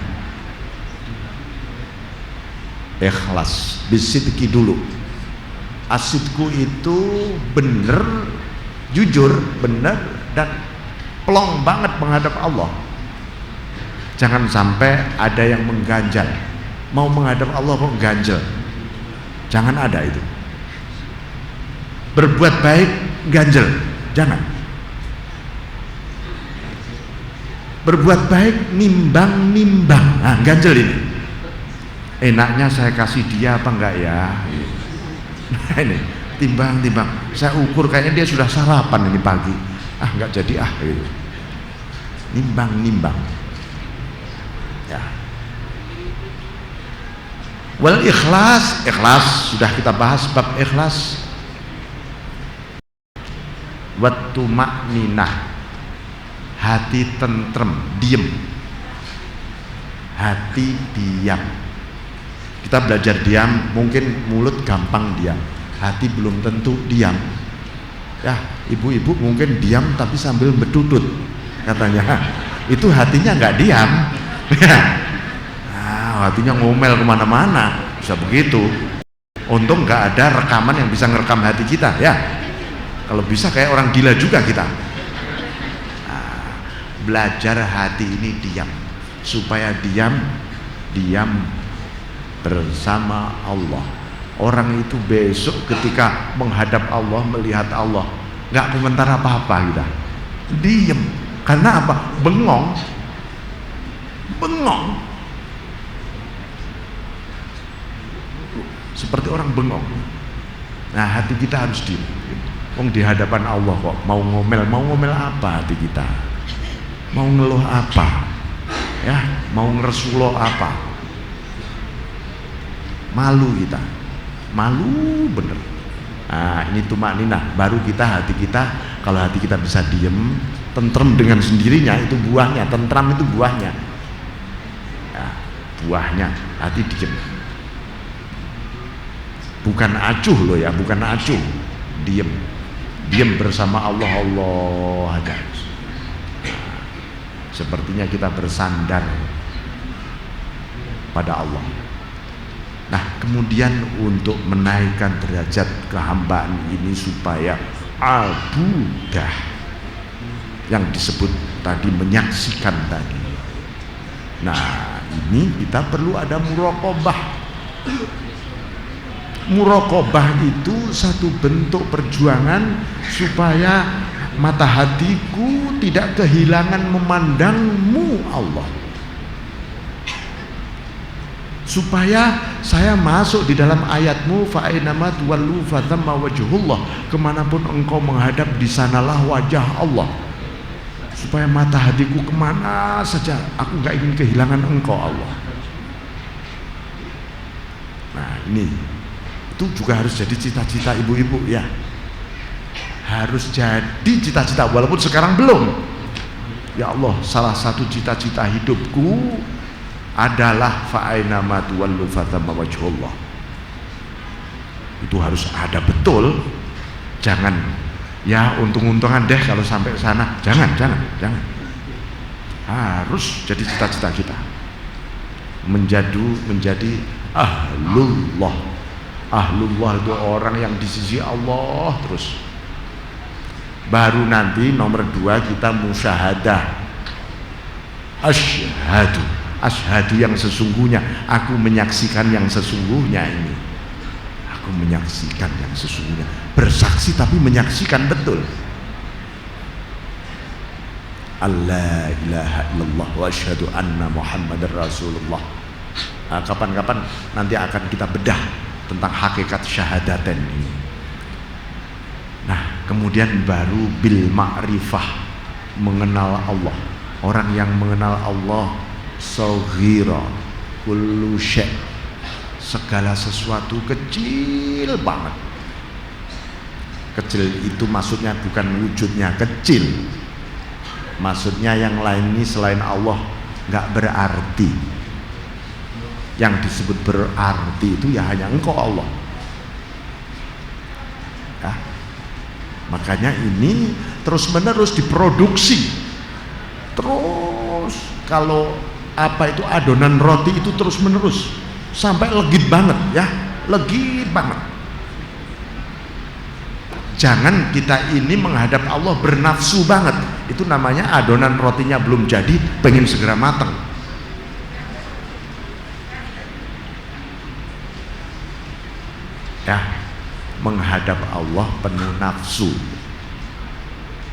ikhlas, bisidqi dulu. Asidku itu benar, jujur, benar, dan plong banget menghadap Allah. Jangan sampai ada yang mengganjal, mau menghadap Allah kok ganjel. Jangan ada itu. Berbuat baik ganjel, jangan. Berbuat baik nimbang-nimbang, nah ganjel ini. Enaknya saya kasih dia apa enggak ya? Nah ini timbang-timbang. Saya ukur kayaknya dia sudah sarapan ini pagi. Ah enggak jadi gitu. Nimbang-nimbang. Ya. Wal ikhlas, ikhlas sudah kita bahas bab ikhlas. Wattu makninah, hati tentrem, diem, hati diam. Kita belajar diam, mungkin mulut gampang diam, hati belum tentu diam. Ya, ibu-ibu mungkin diam tapi sambil betutut katanya, itu hatinya nggak diam. Hatinya ngomel kemana-mana, bisa begitu. Untung nggak ada rekaman yang bisa ngerekam hati kita ya. Kalau bisa kayak orang gila juga kita. Belajar hati ini diam, supaya diam bersama Allah. Orang itu besok ketika menghadap Allah, melihat Allah, nggak komentar apa-apa kita, diam. Karena apa? Bengong. Seperti orang bengong. Nah, hati kita harus diam. Di hadapan Allah kok mau ngomel apa hati kita? Mau ngeluh apa? Ya, mau ngeresuloh apa? Malu kita. Malu bener. Nah, ini tumakninah. Baru kita, hati kita, kalau hati kita bisa diem, tentrem dengan sendirinya, itu buahnya. Tentram itu buahnya. Ya, buahnya hati diem. Bukan acuh loh ya, bukan acuh, diem bersama Allah. Allah ada. Sepertinya kita bersandar pada Allah. Nah, kemudian untuk menaikkan derajat kehambaan ini supaya abudah yang disebut tadi, menyaksikan tadi. Nah, ini kita perlu ada muraqabah. Muraqabah itu satu bentuk perjuangan supaya mata hatiku tidak kehilangan memandangmu Allah, supaya saya masuk di dalam ayatmu fa ainamat wallu fathamma wajhullah, kemanapun engkau menghadap di sanalah wajah Allah, supaya mata hatiku kemana saja aku nggak ingin kehilangan engkau Allah. Nah, ini itu juga harus jadi cita-cita ibu-ibu ya, harus jadi cita-cita walaupun sekarang belum. Ya Allah, salah satu cita-cita hidupku adalah fa'ainama tuwallu fathamma wajhullah. Itu harus ada betul. Jangan ya untung-untungan deh kalau sampai sana. Jangan. Harus jadi cita-cita kita menjadi ahlullah. Ahlullah itu orang yang di sisi Allah terus. Baru nanti nomor 2 kita musyahadah. Asyhadu yang sesungguhnya, aku menyaksikan yang sesungguhnya ini. Aku menyaksikan yang sesungguhnya. Bersaksi tapi menyaksikan betul. Allah ilaha illallah wa asyhadu anna Muhammadar Rasulullah. Kapan-kapan nanti akan kita bedah tentang hakikat syahadaten ini. Nah, kemudian baru bil ma'rifah, mengenal Allah. Orang yang mengenal Allah, saghira kullu syai', segala sesuatu kecil banget. Kecil itu maksudnya bukan wujudnya kecil, maksudnya yang lain ini selain Allah nggak berarti. Yang disebut berarti itu ya hanya engkau Allah ya. Makanya ini terus menerus diproduksi terus. Kalau apa itu adonan roti itu terus menerus sampai legit banget ya, legit banget. Jangan kita ini menghadap Allah bernafsu banget, itu namanya adonan rotinya belum jadi, pengen segera matang. Ya, menghadap Allah penuh nafsu.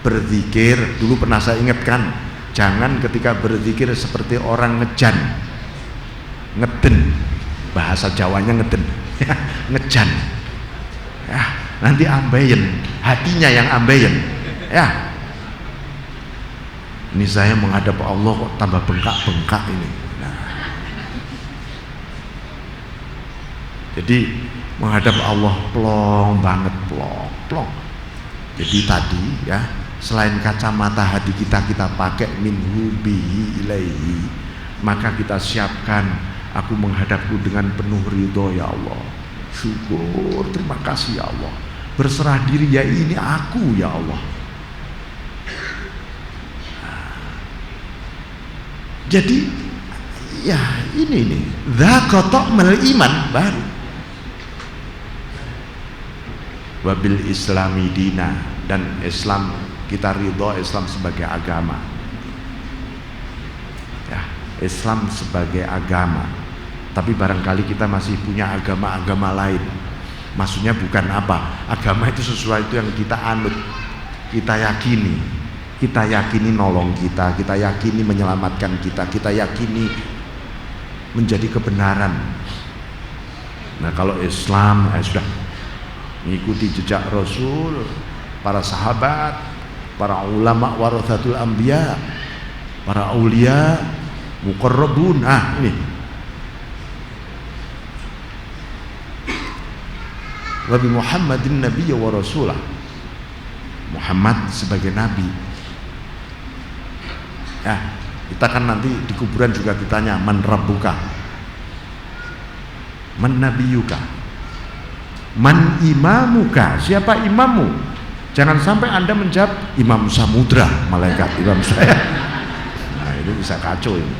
Berzikir dulu pernah saya ingatkan, jangan ketika berzikir seperti orang ngeden, bahasa Jawanya ngeden, ngejan. Ya, nanti ambeien, hatinya yang ambeien. Ya, ini saya menghadap Allah kok tambah bengkak-bengkak ini. Jadi menghadap Allah plong banget, plong. Jadi tadi ya, selain kacamata hati kita pakai minhu bihi ilaihi, maka kita siapkan aku menghadapku dengan penuh ridho ya Allah. Syukur, terima kasih ya Allah. Berserah diri ya ini aku ya Allah. Jadi ya ini nih, dzaka ta'mal iman baru. Wabil islami dina, dan Islam kita ridho Islam sebagai agama ya, Islam sebagai agama. Tapi barangkali kita masih punya agama-agama lain. Maksudnya bukan apa, agama itu sesuatu yang kita anut, kita yakini nolong kita yakini menyelamatkan kita yakini menjadi kebenaran. Nah kalau Islam sudah mengikuti jejak Rasul, para sahabat, para ulama warathatul anbiya, para aulia, muqarrabun. Ini wa bi Muhammadin nabiyya wa rasulah, Muhammad sebagai nabi. Kita kan nanti di kuburan juga ditanya man rabbuka, man nabiyuka, man imamuka, siapa imammu? Jangan sampai Anda menjawab imam samudra, malaikat imam saya. Nah itu bisa kacau ini.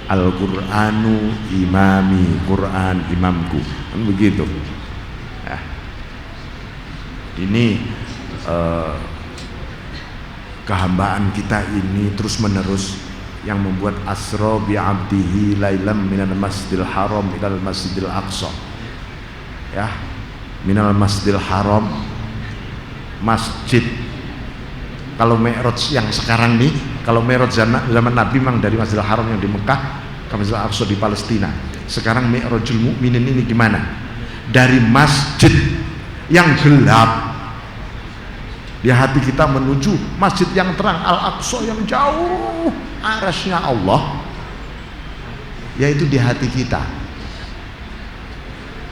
Al-Qur'anu imami, Quran imamku, kan begitu. Ini kehambaan kita ini terus menerus yang membuat asra bi 'abdihi lailam minal masjidil haram ilal masjidil aqsa. Ya, minal masjidil haram, masjid. Kalau Mi'raj yang sekarang nih, kalau Mi'raj zaman Nabi memang dari Masjidil Haram yang di Mekah ke Masjidil Aqsa di Palestina. Sekarang Mi'rajul Mukminin ini gimana? Dari masjid yang gelap di hati kita menuju masjid yang terang, Al-Aqsa yang jauh, arasnya Allah, yaitu di hati kita.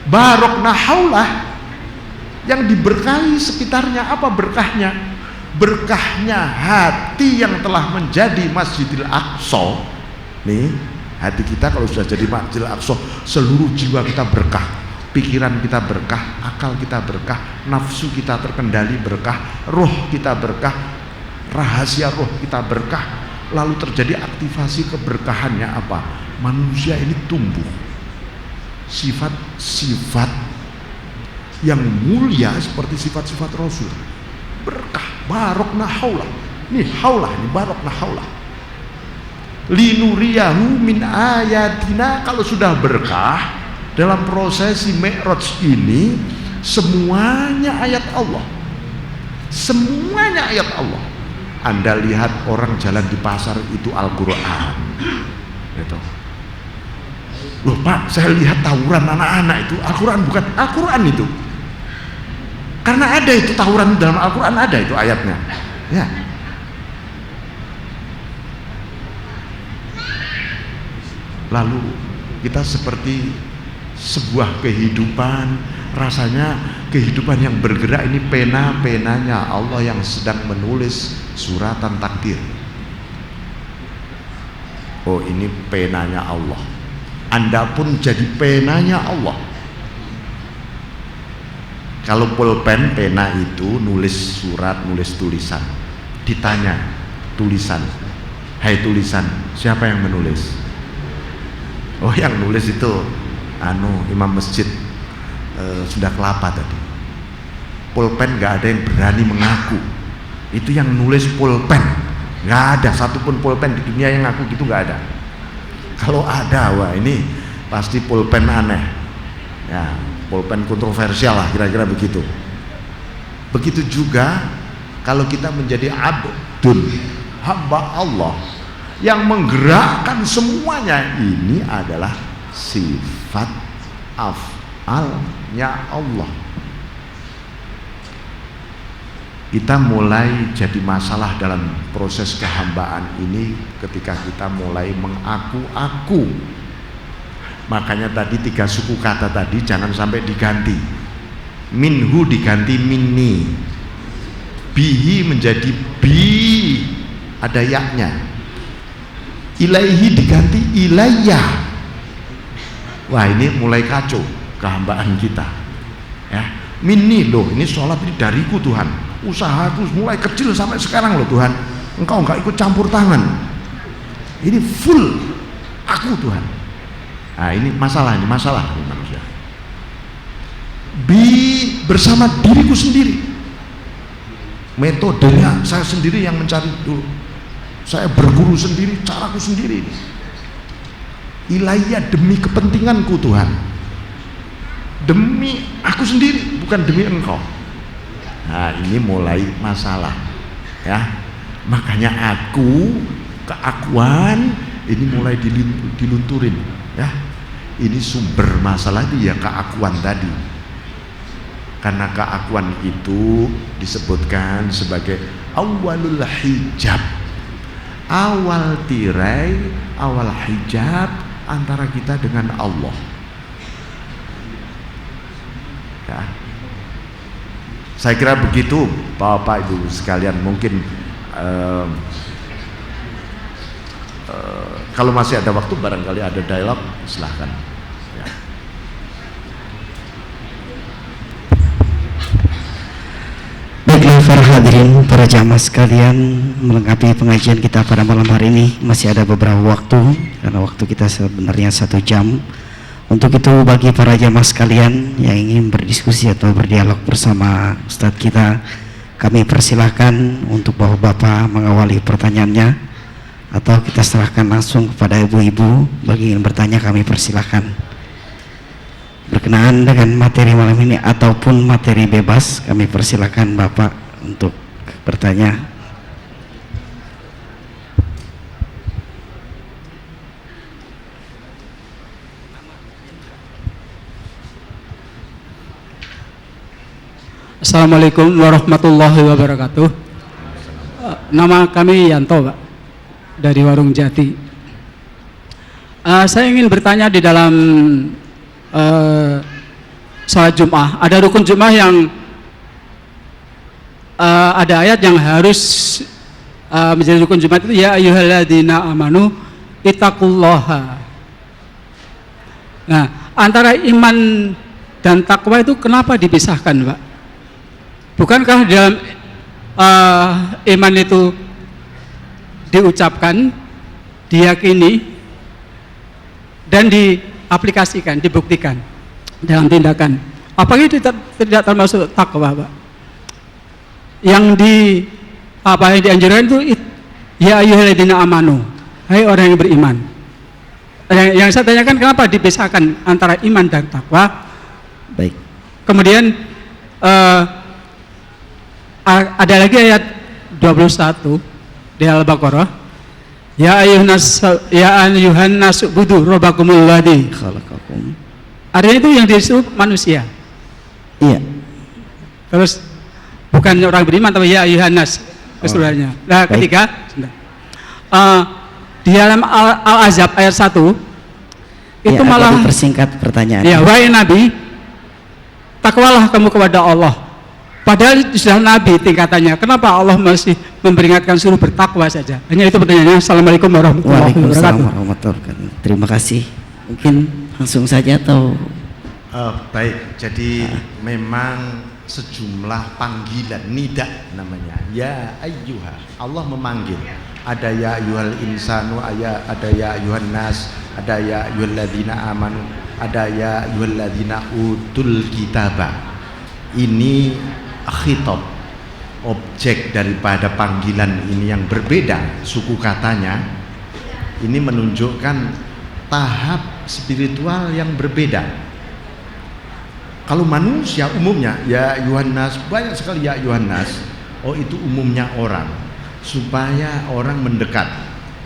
Barokna haulah, yang diberkahi sekitarnya. Apa berkahnya? Berkahnya hati yang telah menjadi Masjidil Aqsa. Nih, hati kita kalau sudah jadi Masjidil Aqsa, seluruh jiwa kita berkah, pikiran kita berkah, akal kita berkah, nafsu kita terkendali berkah, roh kita berkah, rahasia roh kita berkah. Lalu terjadi aktivasi keberkahannya apa? Manusia ini tumbuh sifat-sifat yang mulia seperti sifat-sifat Rasul. Berkah, barokna haulah. Nih haulah, ini barokna haulah. Linuriyahu min ayatina. Kalau sudah berkah dalam prosesi Mi'raj ini, semuanya ayat Allah. Semuanya ayat Allah. Anda lihat orang jalan di pasar itu Al-Quran. Gitu. Loh Pak, saya lihat tawuran anak-anak itu Al-Quran, bukan Al-Quran itu. Karena ada itu tawuran dalam Al-Quran, ada itu ayatnya. Ya. Lalu kita seperti sebuah kehidupan, rasanya kehidupan yang bergerak ini pena-penanya Allah yang sedang menulis suratan takdir. Oh ini penanya Allah. Anda pun jadi penanya Allah. Kalau pulpen, pena itu nulis surat, nulis tulisan. Ditanya tulisan, hai tulisan, siapa yang menulis? Oh yang nulis itu imam masjid Sunda Kelapa tadi. Pulpen nggak ada yang berani mengaku. Itu yang nulis pulpen. Nggak ada satupun pulpen di dunia yang ngaku gitu, nggak ada. Kalau ada, wah ini pasti pulpen aneh. Ya. Pulpen kontroversial lah, kira-kira begitu. Begitu juga kalau kita menjadi abdun, hamba Allah yang menggerakkan semuanya, ini adalah sifat af'alnya Allah. Kita mulai jadi masalah dalam proses kehambaan ini ketika kita mulai mengaku-aku Makanya tadi 3 suku kata tadi jangan sampai diganti. Minhu diganti minni, bihi menjadi bi, ada yaknya. Ilaihi diganti ilayah. Wah, ini mulai kacau kehambaan kita ya. Minni loh, ini sholat ini dariku Tuhan, usahaku mulai kecil sampai sekarang loh Tuhan, engkau enggak ikut campur tangan, ini full aku Tuhan. Nah ini masalah ini manusia. Bi bersama diriku sendiri, metodenya saya sendiri yang mencari dulu, saya berguru sendiri, caraku sendiri. Ilayah demi kepentinganku Tuhan, demi aku sendiri, bukan demi engkau. Nah ini mulai masalah ya. Makanya keakuan ini mulai dilunturin ya. Ini sumber masalah itu ya keakuan tadi. Karena keakuan itu disebutkan sebagai awalul hijab, awal tirai, awal hijab antara kita dengan Allah ya. Saya kira begitu Bapak Ibu sekalian. Mungkin kalau masih ada waktu barangkali ada dialog, silahkan ya. Baiklah para hadirin, para jamaah sekalian, melengkapi pengajian kita pada malam hari ini masih ada beberapa waktu, karena waktu kita sebenarnya 1 jam. Untuk itu bagi para jamaah sekalian yang ingin berdiskusi atau berdialog bersama Ustadz kita, kami persilahkan untuk bapak-bapak mengawali pertanyaannya, atau kita serahkan langsung kepada ibu-ibu. Bagi yang ingin bertanya kami persilahkan. Berkenaan dengan materi malam ini ataupun materi bebas, kami persilahkan bapak untuk bertanya. Assalamualaikum warahmatullahi wabarakatuh. Nama kami Yanto, Pak, dari Warung Jati. Saya ingin bertanya di dalam sholat Jum'ah, ada rukun Jum'ah yang ada ayat yang harus menjadi rukun Jum'ah itu, ya ayyuhalladzina amanu ittaqullaha. Nah, antara iman dan takwa itu kenapa dipisahkan, Pak? Bukankah dalam iman itu diucapkan, diyakini, dan diaplikasikan, dibuktikan dalam tindakan? Apakah itu tidak termasuk takwa, Pak? Yang dianjurkan itu ya ayyuhalladzina amanu, hai orang yang beriman. Yang saya tanyakan, kenapa dipisahkan antara iman dan takwa? Baik. Kemudian ada lagi ayat 21 di Al-Baqarah, ya ayyuhan nas ubudu rabbakumul ladzi Khalaqakum. Artinya itu yang disuruh manusia. Iya. Terus bukan orang beriman, tapi ya ayyuhan nas keseluruhannya. Nah, baik. ketiga di dalam Al-Ahzab ayat 1 itu Ya, malah dipersingkat pertanyaan. ya, wahai Nabi, takwalah kamu kepada Allah. Padahal sudah Nabi tingkatannya, kenapa Allah masih memperingatkan suruh bertakwa saja? Hanya itu pertanyaannya. Assalamualaikum warahmatullahi Waalaikumsalam wabarakatuh. warahmatullahi wabarakatuh. Terima kasih. Mungkin langsung saja atau Baik, jadi memang sejumlah panggilan, nida namanya, ya ayyuha, Allah memanggil. Ada ya ayyuhal insanu, ada ya ayyuhan nas, ada ya ayyuhalladzina amanu, ada ya ayyuhalladzina utul kitaba. Ini khitab, objek daripada panggilan ini yang berbeda suku katanya. Ini menunjukkan tahap spiritual yang berbeda. Kalau manusia umumnya ya Yohanes, banyak sekali ya Yohanes. Oh, itu umumnya orang, supaya orang mendekat,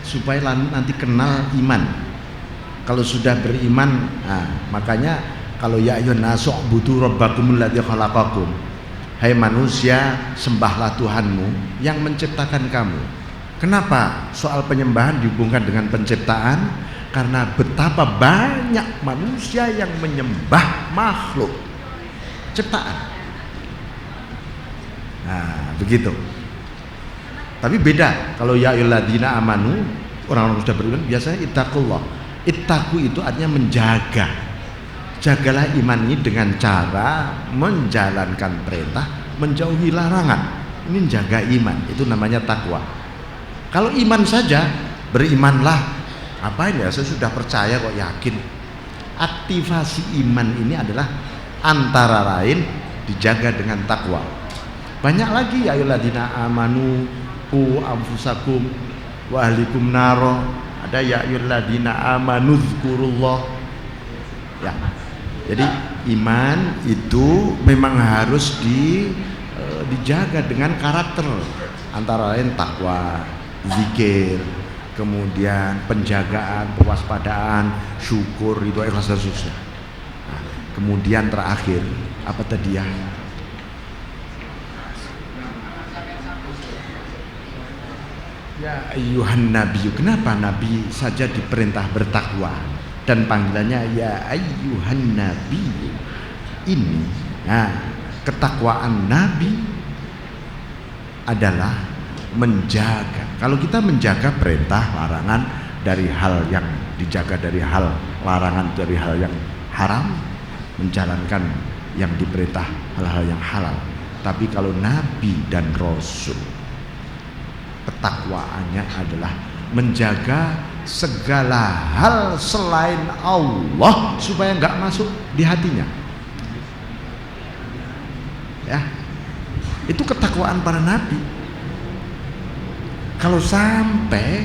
supaya nanti kenal iman. Kalau sudah beriman, nah, makanya kalau ya Yohanes ubudu rabbakumul ladzi khalaqakum, hai manusia, sembahlah Tuhanmu yang menciptakan kamu. Kenapa soal penyembahan dihubungkan dengan penciptaan? Karena betapa banyak manusia yang menyembah makhluk ciptaan. Nah, begitu. Tapi beda kalau ya ayyuhalladzina amanu, orang-orang sudah beriman biasanya ittaqullah. Ittaqu itu artinya menjaga. Jagalah iman ini dengan cara menjalankan perintah, menjauhi larangan. Ini menjaga iman, itu namanya takwa. Kalau iman saja, berimanlah. Apain ya, saya sudah percaya kok, yakin. Aktivasi iman ini adalah antara lain dijaga dengan takwa. Banyak lagi ya ayyuhalladzina amanu qu anfusakum wa ahlikum naro. Ada ya ayyuhalladzina amanu dzkurullah. Ya. Jadi iman itu memang harus dijaga dengan karakter, antara lain takwa, zikir, kemudian penjagaan, pewaspadaan, syukur, itu ikhlas dan seterusnya. Nah, kemudian terakhir apa tadi ya? Ya ayyuhan nabiyyu, kenapa nabi saja diperintah bertakwa dan panggilannya ya ayyuhan nabiyyu? Ini, nah, ketakwaan nabi adalah menjaga. Kalau kita menjaga perintah larangan dari hal yang dijaga, dari hal larangan dari hal yang haram, menjalankan yang diperintah hal-hal yang halal. Tapi kalau nabi dan rasul, ketakwaannya adalah menjaga segala hal selain Allah supaya nggak masuk di hatinya. Ya, itu ketakwaan para nabi. Kalau sampai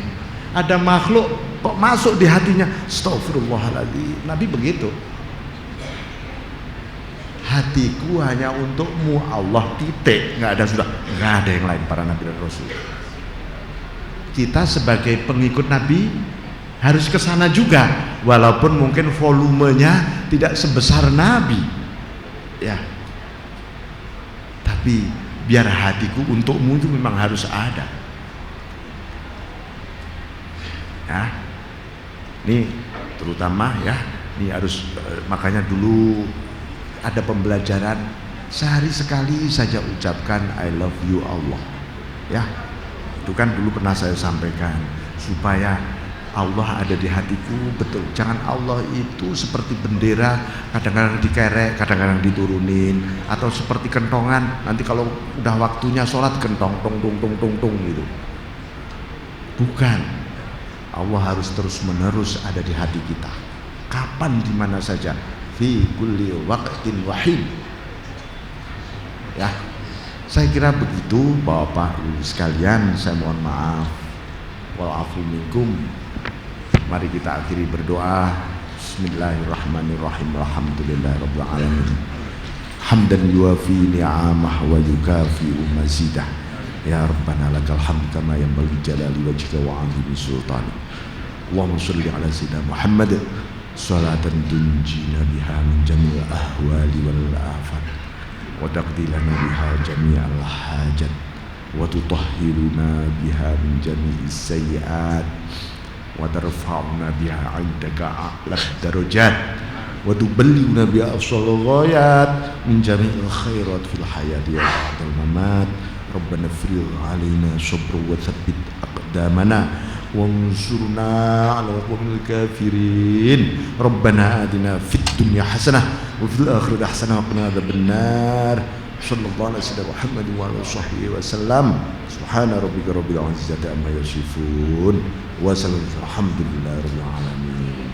ada makhluk kok masuk di hatinya, astagfirullahaladzim, nabi begitu. Hatiku hanya untukmu Allah, titik, nggak ada, sudah nggak ada yang lain. Para nabi dan rasul, kita sebagai pengikut nabi harus ke sana juga, walaupun mungkin volumenya tidak sebesar nabi, ya. Tapi biar hatiku untukmu itu memang harus ada. Ya, ini terutama ya, ini harus, makanya dulu ada pembelajaran sehari sekali saja ucapkan I love you Allah, ya. Itu kan dulu pernah saya sampaikan, supaya Allah ada di hatiku betul. Jangan Allah itu seperti bendera, kadang-kadang dikerek, kadang-kadang diturunin, atau seperti kentongan, nanti kalau udah waktunya sholat kentong tong tong tong tong tong gitu. Bukan. Allah harus terus menerus ada di hati kita, kapan, di mana saja, fi kulli waqtin wahid. Ya, saya kira begitu Bapak Ibu sekalian. Saya mohon maaf, wa'afu minkum. Mari kita akhiri berdoa. Bismillahirrahmanirrahim. Alhamdulillahirabbil alamin. Hamdan yuwafi ni'amah wa yukafi mazidah. Ya Rabbana lakal hamd kama yanbaghi jalali wajhika wa 'azimi sultanik. Allahumma shalli ala sayyidina Muhammad salatan tunjina biha min jami'il ahwali wal afat wa taqdi lana biha jami'al hajat wa tutahhiruna biha min jami'is sayyi'at wa tarfa'una biha 'indaka a'la darajat wa tuballighuna biha afsal ghayat min jami'il khairat fil hayati wa ba'dal mamat. Rabbana afrigh 'alaina sabran wa tsabbit aqdamana wansurna 'alal qawmil kafirin. Rabbana atina fid dunya hasanah wa fil akhirati hasanah wa qina adzabannar. Sallallahu alaihi wasallam Muhammadin wa alihi washabbihi wasallam. Subhana rabbika rabbil izzati amma yasifun wa salamun alhamdulillahi rabbil alamin.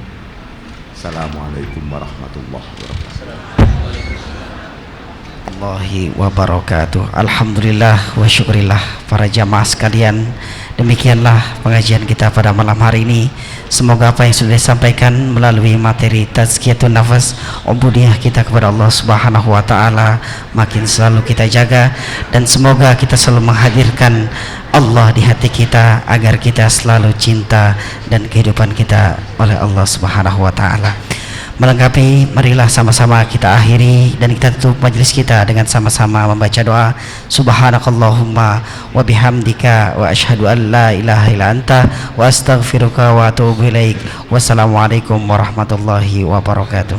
Assalamualaikum warahmatullahi wabarakatuh. Wabarakatuh. Alhamdulillah wa syukurillah para jamaah sekalian. Demikianlah pengajian kita pada malam hari ini. Semoga apa yang sudah disampaikan melalui materi tazkiyatun nafas, ubudiyah kita kepada Allah Subhanahu wa taala makin selalu kita jaga, dan semoga kita selalu menghadirkan Allah di hati kita agar kita selalu cinta dan kehidupan kita oleh Allah Subhanahu wa taala. melengkapi, marilah sama-sama kita akhiri dan kita tutup majelis kita dengan sama-sama membaca doa subhanakallahumma wa bihamdika wa asyhadu an la ilaha illa anta wa astaghfiruka wa atubu ilaik. Wassalamualaikum warahmatullahi wabarakatuh.